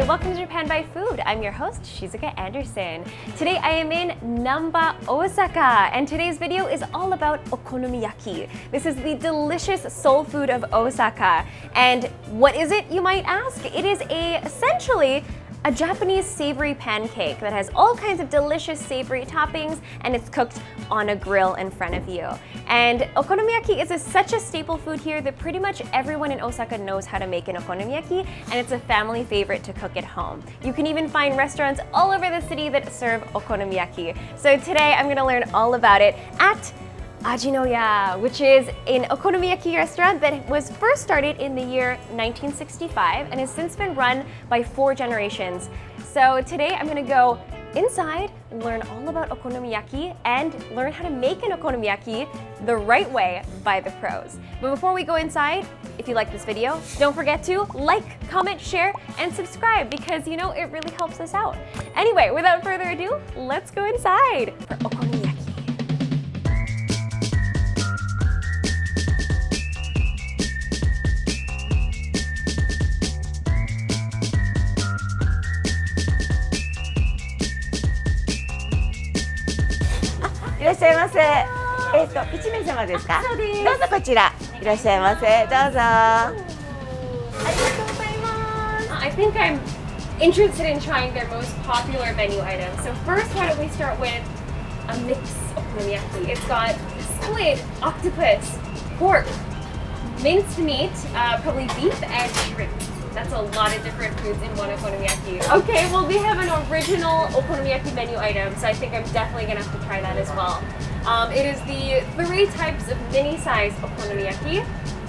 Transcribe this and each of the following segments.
welcome to Japan by Food. I'm your host, Shizuka Anderson. Today I am in Nanba, Osaka, and today's video is all about okonomiyaki. This is the delicious soul food of Osaka. And what is it, you might ask? It is essentially a Japanese savory pancake that has all kinds of delicious savory toppings, and it's cooked on a grill in front of you. And okonomiyaki is such a staple food here that pretty much everyone in Osaka knows how to make an okonomiyaki, and it's a family favorite to cook at home. You can even find restaurants all over the city that serve okonomiyaki. So today I'm going to learn all about it at Ajinoya, which is an okonomiyaki restaurant that was first started in the year 1965 and has since been run by 4 generations. So today I'm going to go inside and learn all about okonomiyaki and learn how to make an okonomiyaki the right way by the pros. But before we go inside, if you like this video, don't forget to like, comment, share, and subscribe because you know it really helps us out. Anyway, without further ado, let's go inside for okonomiyaki. いらっしゃいませ。1名様ですか？そうです。どうぞこちら。いらっしゃいませ。どうぞ。ありがとうございます。I think I'm interested in trying their most popular menu items. So first, why don't we start with a mix okonomiyaki? It's got squid, octopus, pork, minced meat, probably beef, and shrimp. That's a lot of different foods in one okonomiyaki. Okay, well we have an original okonomiyaki menu item, so I think I'm definitely gonna have to try that as well. It is the 3 types of mini-size okonomiyaki,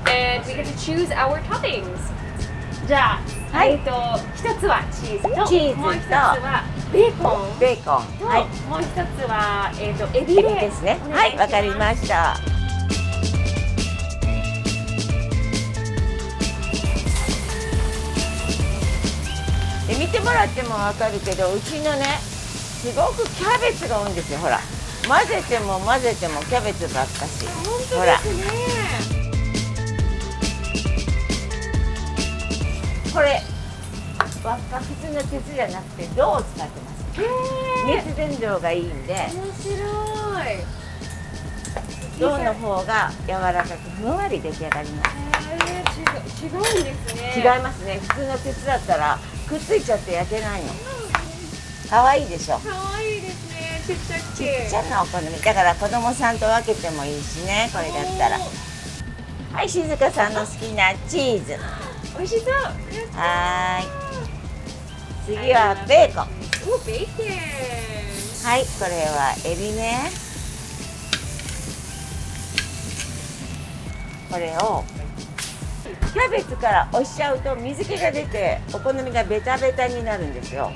and we get to choose our toppings. じゃあ、1つはチーズと、もう1つはベーコン。ベーコン。はい。もう1つはエビですね。はい、わかりました。見てもらってもわかるけど、うちのね、すごくキャベツが多いんですよ。ほら、混ぜても混ぜてもキャベツばっかし。ほら。これ普通の鉄じゃなくて銅を使ってます。熱伝導がいいんで。面白い。銅の方が柔らかくふんわり出来上がります。違うんですね。違いますね。普通の鉄だったらくっついちゃって焼けないの。可愛いでしょ。可愛いですね。ちっちゃくて。ちっちゃなお好み。だから子供さんと分けてもいいしね。これだったら。はい、静香さんの好きなチーズ。美味しそう。はい。次はベーコン。お、ベーコン。はい、これはエビね。これをキャベツから押しちゃうと水気が出てお好みがベタベタになるんですよ。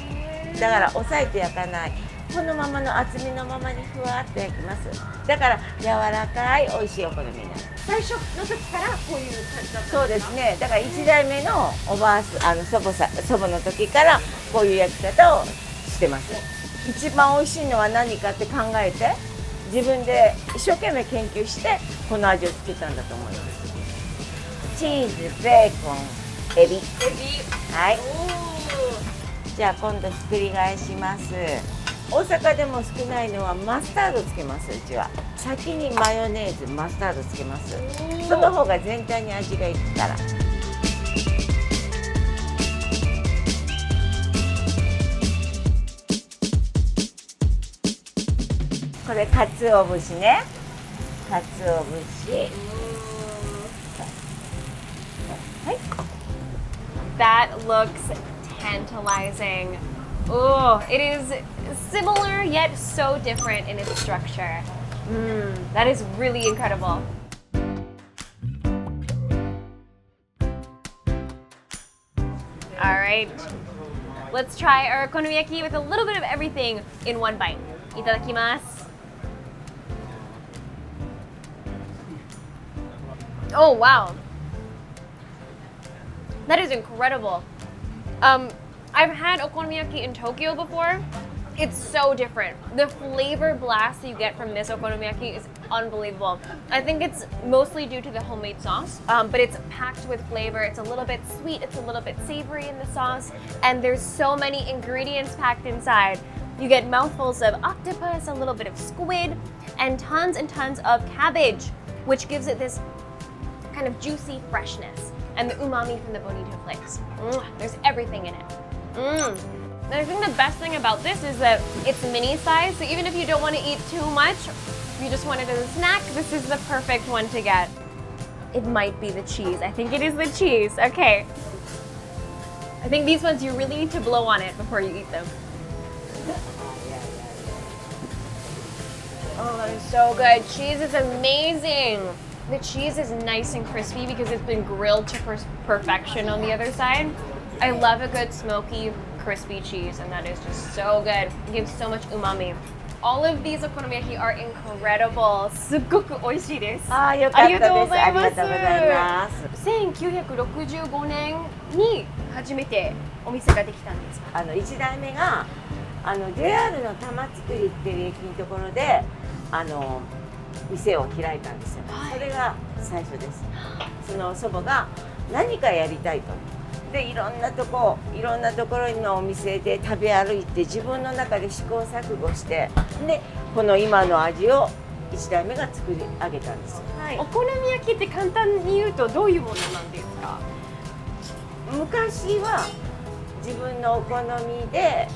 だから押さえて焼かない。このままの厚みのままにふわっと焼きます。だから柔らかい美味しいお好みになる。最初の時からこういう感じだったんですか？そうですね。だから1代目のおばあ祖母の時からこういう焼き方をしてます。一番美味しいのは何かって考えて自分で一生懸命研究してこの味を作ったんだと思います。チーズ、ベーコン、エビ。はい。じゃあ今度ひっくり返します。大阪でも少ないのはマスタードつけます。うちは先にマヨネーズ、マスタードつけます。その方が全体に味がいくから。これ鰹節ね。鰹節。はい。That looks tantalizing. Oh, it is similar yet so different in its structure. That is really incredible. All right, let's try our okonomiyaki with a little bit of everything in one bite. Itadakimasu. Oh, wow. That is incredible. I've had okonomiyaki in Tokyo before. It's so different. The flavor blast that you get from this okonomiyaki is unbelievable. I think it's mostly due to the homemade sauce, but it's packed with flavor. It's a little bit sweet, it's a little bit savory in the sauce, and there's so many ingredients packed inside. You get mouthfuls of octopus, a little bit of squid, and tons of cabbage, which gives it this kind of juicy freshness and the umami from the bonito flakes. There's everything in it. And I think the best thing about this is that it's mini size, so even if you don't want to eat too much, if you just want it as a snack, this is the perfect one to get. It might be the cheese. I think it is the cheese. Okay. I think these ones you really need to blow on it before you eat them. Oh, it's so good. Cheese is amazing. The cheese is nice and crispy because it's been grilled to perfection on the other side. I love a good smoky, crispy cheese, and that is just so good. It gives so much umami. All of these okonomiyaki are incredible. すっごく美味しいです。あ、よかったです。ありがとうございます。1965年に初めてお店ができたんですか？1代目がJR の玉造っていう駅のところで店を開いたんですよ。それが最初です。その祖母が何かやりたいと。でいろんなところのお店で食べ歩いて自分の中で試行錯誤してでこの今の味を1代目が作り上げたんです。はい、お好み焼きって簡単に言うとどういうものなんですか？昔は自分のお好みで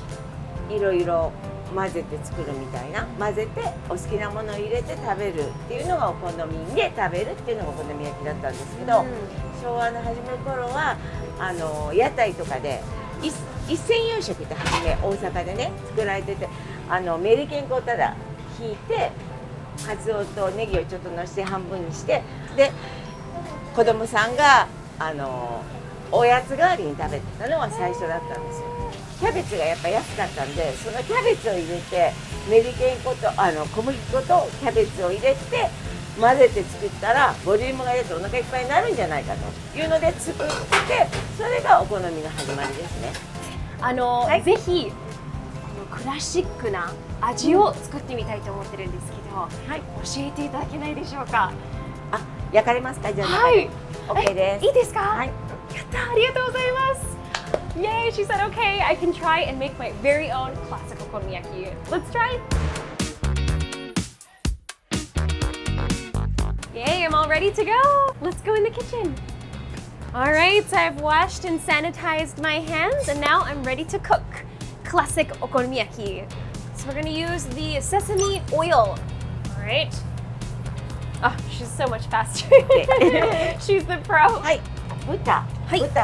いろいろ混ぜて作るみたいな、混ぜてお好きなものを入れて食べるっていうのがお好みで食べるっていうのがお好み焼きだったんですけど、昭和の初め頃は屋台とかで一銭洋食って初め大阪でね作られててメリケン粉をただひいてカツオとネギをちょっとのせて半分にしてで子供さんがおやつ代わりに食べてたのが最初だったんですよ。キャベツがやっぱ安かったんでそのキャベツを入れてメリケン粉と小麦粉とキャベツを入れて混ぜて作ったらボリュームが出てお腹いっぱいになるんじゃないかというので作っててそれがお好みの始まりですね。はい、ぜひクラシックな味を作ってみたいと思ってるんですけど、はい、教えていただけないでしょうか？焼かれますか？じゃあはい、OK です。いいですか？はい。やったありがとうございます。Yay, she said okay, I can try and make my very own classic okonomiyaki. Let's try. Yay, I'm all ready to go. Let's go in the kitchen. All right, so I've washed and sanitized my hands and now I'm ready to cook classic okonomiyaki. So we're gonna use the sesame oil. All right. Oh, she's so much faster. She's the pro. はい。豚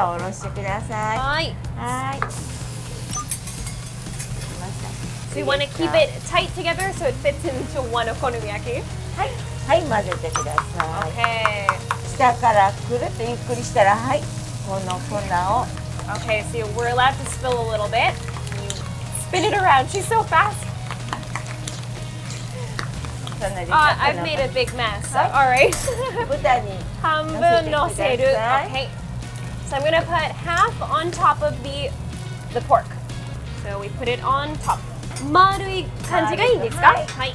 をおろしてください。はい。はい。So you want to keep it tight together so it fits into one okonomiyaki? はい。はい、混ぜてください。Okay. 下からくるっとゆっくりしたら、はい。この粉を。Okay, so we're allowed to spill a little bit. You spin it around. She's so fast. I've made a big mess. All right. 豚に半分乗せる. Okay. So I'm gonna put half on top of the pork. So we put it on top. 丸い感じがいいですか？はい。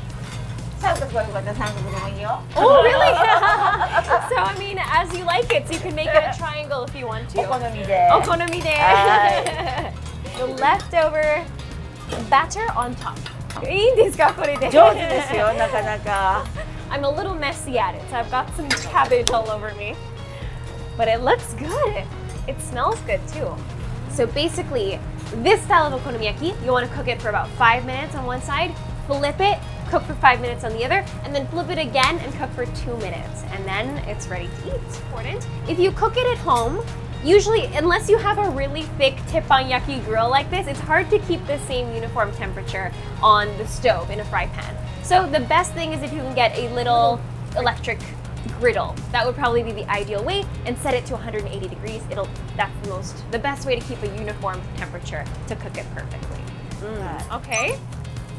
三角こういうこと三角でもいいよ。Oh really? So I mean, as you like it, so you can make it a triangle if you want to. お好みで。お好みで。The leftover batter on top. いいんですかこれで？上手ですよなかなか。I'm a little messy at it, so I've got some cabbage all over me. But it looks good. It smells good too. So basically, this style of okonomiyaki, you want to cook it for about 5 minutes on one side, flip it, cook for 5 minutes on the other, and then flip it again and cook for 2 minutes. And then it's ready to eat. Important. If you cook it at home, usually, unless you have a really thick teppanyaki grill like this, it's hard to keep the same uniform temperature on the stove in a fry pan. So the best thing is if you can get a little electric griddle. That would probably be the ideal way, and set it to 180 degrees. That's the best way to keep a uniform temperature to cook it perfectly. Okay.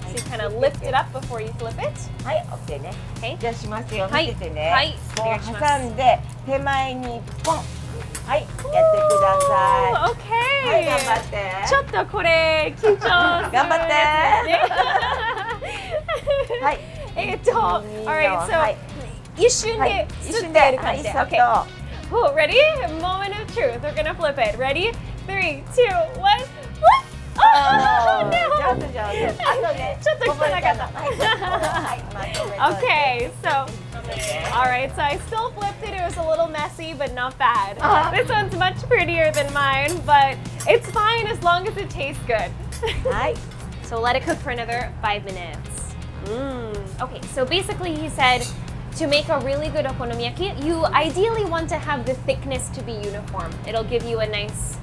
So you kind of lift it up before you flip it. はい、OK ね。Okay. じゃあしますよ。見ててね。はい。こう挟んで手前にポン。はい、やってください。Okay. はい、頑張って。ちょっとこれ緊張する。頑張って。はい。Alright, so はい一瞬はいで一吸っ瞬でてる感じで。はい Okay. Oh, ready? Moment of truth. We're gonna flip it. Ready? 3, 2, 1. What? Oh, 上 no! 手上手あとねちょっと汚かった。はいまとめといて Okay, so alright, so I still flipped it. It was a little messy, but not bad. This one's much prettier than mine, but it's fine as long as it tastes good. はい So let it cook for another 5 minutes. Okay, so basically he said to make a really good okonomiyaki, you ideally want to have the thickness to be uniform. It'll give you a nice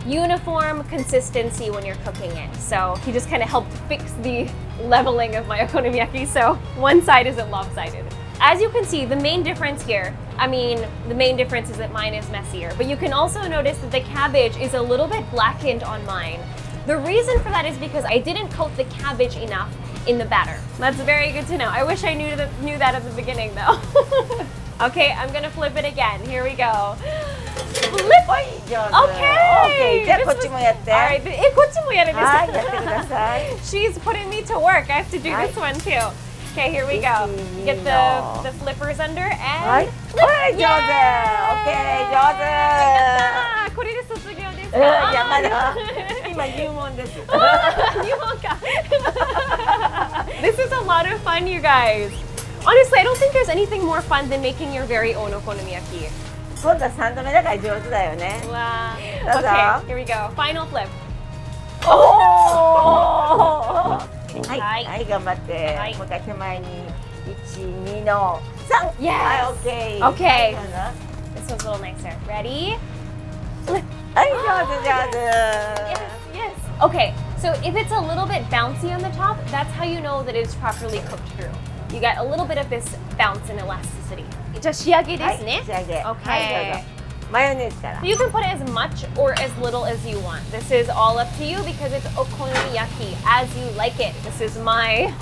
uniform consistency when you're cooking it. So he just kind of helped fix the leveling of my okonomiyaki, so one side isn't lopsided. As you can see, the main difference here, the main difference is that mine is messier, but you can also notice that the cabbage is a little bit blackened on mine. The reason for that is because I didn't coat the cabbage enough in the batter. That's very good to know. I wish I knew that at the beginning though. Okay, I'm gonna flip it again. Here we go. Flip! はい上手 Okay! じゃあこっちもやって Alright, こっちもやるんですか？はいやってください She's putting me to work. I have to do this one too. Okay, here we go. Get the flippers under はい and はい上手 OK 上手あーこれで卒業ですか？いやまだ今入門です This is a lot of fun, you guys. Honestly, I don't think there's anything more fun than making your very own okonomiyaki. 今度は3度目だから上手だよね Wow. どうぞ Okay, here we go. Final flip. おおはいはいはい頑張ってはいもう一回手前に1、2の3 Yes. はい OK Okay. どうぞ This one's a little nicer. Ready? Flip. はい上手上手 Yes. Okay, so if it's a little bit bouncy on the top, that's how you know that it's properly cooked through. You get a little bit of this bounce and elasticity. じゃあ仕上げですね。はい仕上げ Okay. はいどうぞマヨネーズから So you can put as much or as little as you want. This is all up to you because it's okonomiyaki as you like it. This is my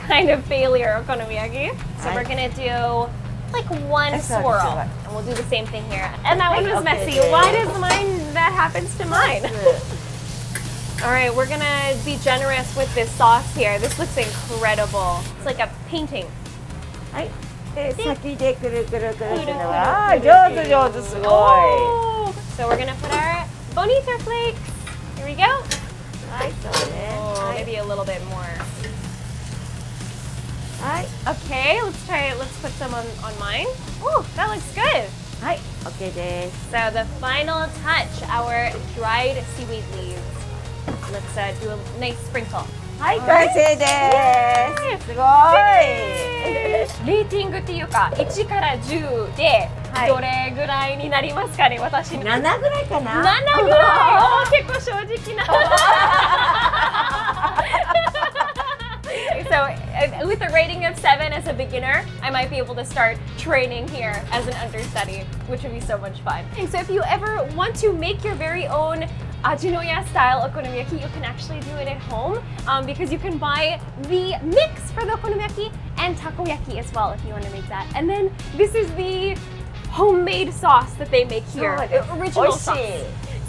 kind of failure okonomiyaki. So we're gonna do like one That's not swirl, too much. and we'll do the same thing here. And that one was Okay. messy. Why does mine that happens to mine? All right, we're gonna be generous with this sauce here. This looks incredible. It's like a painting. はいで先でくるくるくるっていうのくるくるくるはあー上手上手すごい Oh! So we're gonna put our bonito flakes. Here we go. はいそうね Oh, はい maybe a little bit more. はい Okay, let's try it. Let's put some on mine. Oh, that looks good. はい OK です So the final touch, our dried seaweed leaves. Let's do a nice sprinkle. はい完成ですすごいレーティングっていうか1から10ではいどれぐらいになりますかね、私に。 7ぐらいかな7ぐらい。おー結構正直な。So with a rating of 7 as a beginner, I might be able to start training here as an understudy, which would be so much fun. So if you ever want to make your very own Ajinoya style okonomiyaki, you can actually do it at home because you can buy the mix for the okonomiyaki and takoyaki as well if you want to make that. And then this is the homemade sauce that they make here. Original sauce.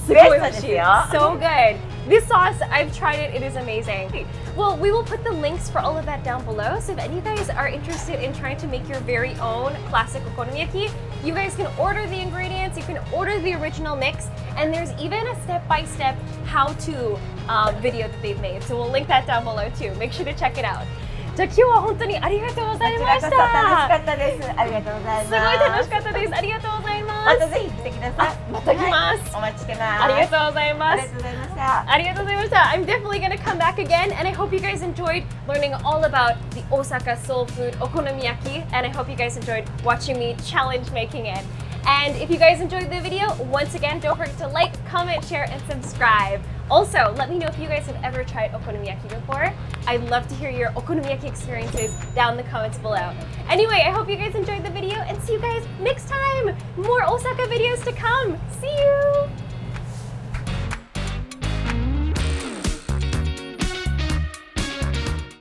ベストですよ So good. This sauce, I've tried it. It is amazing. Well, we will put the links for all of that down below. So if any of you guys are interested in trying to make your very own classic okonomiyaki, you guys can order the ingredients, you can order the original mix, and there's even a step-by-step how-to video that they've made. So we'll link that down below too. Make sure to check it out. じゃあ今日は本当にありがとうございました。こちらこそ楽しかったですありがとうございますすごい楽しかったです。ありがとうございます。またぜひ来てくださいまた来ます。はいお待ちしてますありがとうございます。ありがとうございましたありがとうございました。I'm definitely going to come back again, and I hope you guys enjoyed learning all about the Osaka soul food okonomiyaki, and I hope you guys enjoyed watching me challenge making it. And if you guys enjoyed the video, once again, don't forget to like, comment, share, and subscribe. Also, let me know if you guys have ever tried okonomiyaki before. I'd love to hear your okonomiyaki experiences down in the comments below. Anyway, I hope you guys enjoyed the video, and see you guys next time. More Osaka videos to come. See you!